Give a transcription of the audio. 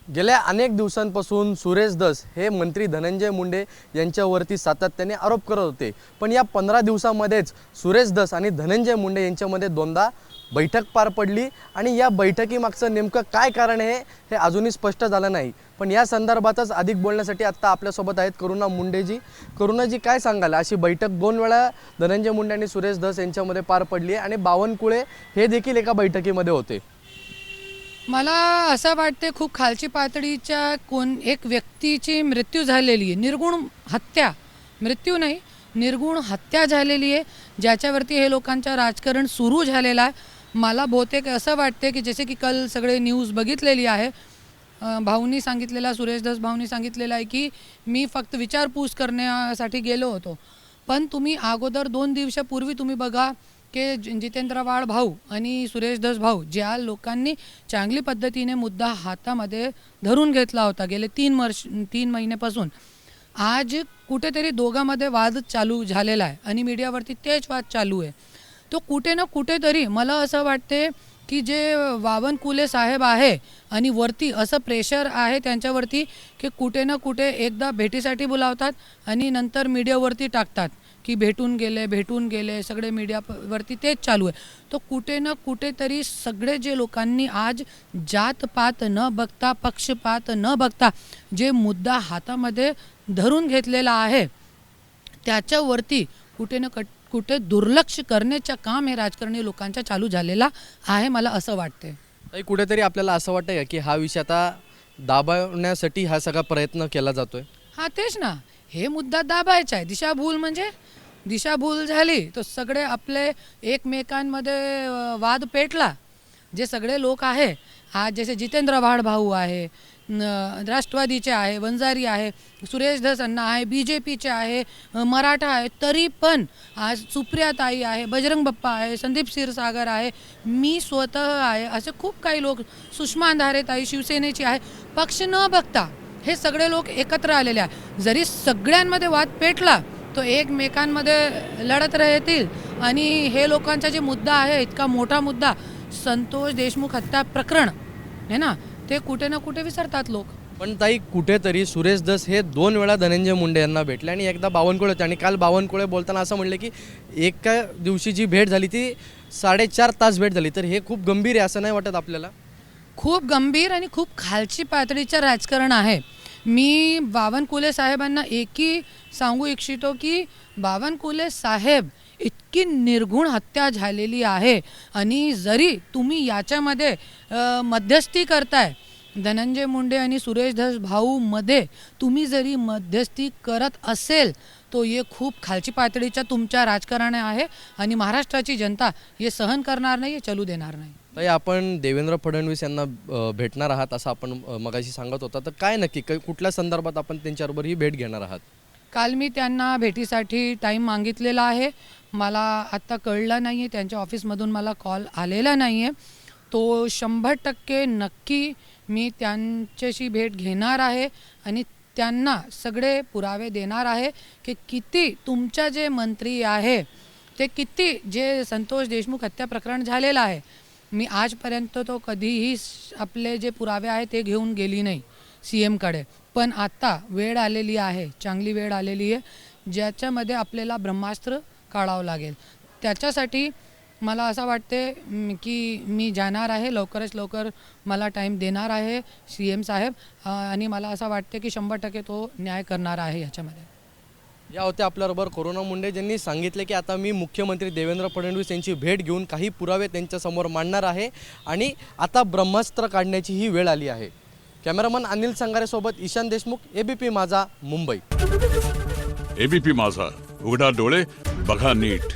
गेल्या अनेक दिवसांपासून सुरेश धस हे मंत्री धनंजय मुंडे यांच्यावरती सातत्याने आरोप करत होते। पण या 15 दिवसांमध्येच सुरेश धस आणि धनंजय मुंडे यांच्यामध्ये दोनदा बैठक पार पडली आणि या बैठकीमागचं नेमकं काय कारण आहे हे अजूनही स्पष्ट झालं नाही। पण या संदर्भातच अधिक बोलण्यासाठी आता आपल्यासोबत आहेत करुणा मुंडेजी। करुणाजी, काय सांगाल? अशी बैठक 2 वेळा धनंजय मुंडे आणि सुरेश धस यांच्यामध्ये पार पडली आणि बावनकुळे हे देखील एका बैठकीमध्ये होते। मला असं वाटते खूप खालची पातळीच्या एक व्यक्तीची मृत्यू झालेली आहे, निर्गुण हत्या, मृत्यू नाही निर्गुण हत्या झालेली आहे, ज्याच्यावरती हे लोकांचं राजकारण सुरू झालेलं आहे। मला बहुतेक असं वाटते की जसे की काल सगळे न्यूज बघितलेली आहे, भाऊंनी सांगितलेला, सुरेश धस भाऊंनी सांगितलेलं आहे की मी फक्त विचारपूस करण्यासाठी गेलो होतो। पण तुम्ही अगोदर 2 दिवसापूर्वी तुम्ही बघा की जितेंद्र वाड भाऊ आणि सुरेश धस भाऊ ज्या लोकांनी चांगली पद्धतीने मुद्दा हातामध्ये धरून घेतला होता गेले 3 महिन्यापासून, आज कुठेतरी दोघांमध्ये वाद चालू झालेला आहे आणि मीडियावरती तेच वाद चालू आहे। तो कुठे ना कुठेतरी मला असं वाटते की जे बावनकुळे साहेब आहे आणि वरती असं प्रेशर आहे त्यांच्यावरती की कुठे ना कुठे एकदा भेटीसाठी बोलावतात आणि नंतर मीडियावरती टाकतात की भेटून गेले, सगळे मीडियावरती तेच चालू आहे। तो कुठे ना कुठेतरी सगळे जे लोकांनी आज जातपात न बघता, पक्षपात न बघता जे मुद्दा हातामध्ये धरून घेतलेला आहे त्याच्यावरती कुठे ना कुठे दुर्लक्ष करण्याचं काम हे राजकारणी लोकांचा चालू झालेला आहे, मला असं वाटते। ताई, कुठेतरी आपल्याला असं वाटतं का की हा विषय आता दाबवण्यासाठी हा सगळा प्रयत्न केला जातोय? हां, तेच ना, हे मुद्दा दाबायचा आहे। दिशाभूल झाली तर सगळे आपले एकमेकांमध्ये वाद पेटला। जे सगळे लोक आहे आज जसे जितेंद्र वाड भाऊ आहे, राष्ट्रवादीचे आहे, वंजारी आहे, सुरेश धस अण्णा आहे, BJPचे आहे, मराठा आहे, तरी पण आज सुप्रियाताई आहे, बजरंग बाप्पा आहे, संदीप क्षीरसागर आहे, मी स्वतः आहे, असे खूप काही लोक, सुषमा अंधारेताई शिवसेनेची आहे, पक्ष न बघता हे सगळे लोक एकत्र आलेले आहे। जरी सगळ्यांमध्ये वाद पेटला तो एकमेकांमध्ये लढत राहतील आणि हे लोकांचा जे मुद्दा आहे, इतका मोठा मुद्दा संतोष देशमुख हत्या प्रकरण आहे ना, ते कुठे ना कुठे विसरतात लोक। पण ताई, कुठेतरी सुरेश धस हे 2 वेळा धनंजय मुंडे यांना भेटले आणि एकदा बावनकुळे होते आणि काल बावनकुळे बोलताना असं म्हणले की एका दिवशी जी भेट झाली ती 4.5 तास भेट झाली। तर हे खूप गंभीर आहे असं नाही वाटत आपल्याला? खूप गंभीर आणि खूप खालची पातळीचं राजकारण आहे। मी बावनकुळे साहेबांना एकही सांगू इच्छितो की बावनकुळे साहेब इतकी निर्गुण हत्या झालेली आहे आणि जरी तुम्ही याच्यामध्ये मध्यस्थी करताय, धनंजय मुंडे आणि सुरेश धस भाऊ मध्ये तुम्ही जरी मध्यस्थी करत असेल तो हे खूप खालची पातळीच्या तुमच्या राजकारण आहे आणि महाराष्ट्राची जनता हे सहन करणार नाही, हे चालू देणार नाही। ताई, आपण देवेंद्र फडणवीस यांना भेटणार आहात असं आपण मगाशी सांगत होता, तर काय नक्की कुठल्या संदर्भात आपण त्यांच्याबरोबर ही भेट घेणार आहात? काल मी त्यांना भेटीसाठी टाईम मागितलेला आहे, मला आत्ता कळलं नाही आहे, त्यांच्या ऑफिसमधून मला कॉल आलेला नाही आहे। तो 100% नक्की मी त्यांच्याशी भेट घेणार आहे आणि त्यांना सगळे पुरावे देणार आहे की किती तुमच्या जे मंत्री आहे ते किती जे संतोष देशमुख हत्या प्रकरण झालेलं आहे, मी आजपर्यंत तो कधीही आपले जे पुरावे आहे ते घेऊन गेली नाही CMकडे। पण आता वेळ आलेली आहे, चांगली वेळ आलेली आहे ज्याच्यामध्ये आपल्याला ब्रह्मास्त्र काढावं लागेल। त्याच्यासाठी मला असं वाटते की मी जाणार आहे, लवकरच लवकर मला टाईम देणार आहे CM साहेब आणि मला असं वाटते की 100% तो न्याय करणार आहे याच्यामध्ये। या होत्या आपल्याबरोबर करुणा मुंडे, ज्यांनी सांगितले की आता मी मुख्यमंत्री देवेंद्र फडणवीस यांची भेट घेऊन काही पुरावे त्यांच्यासमोर मांडणार आहे आणि आता ब्रह्मास्त्र काढण्याची ही वेळ आली आहे। कॅमेरामन अनिल संगारेसोबत ईशान देशमुख, ABP माझा, मुंबई। ABP माझा, उघडा डोळे बघा नीट।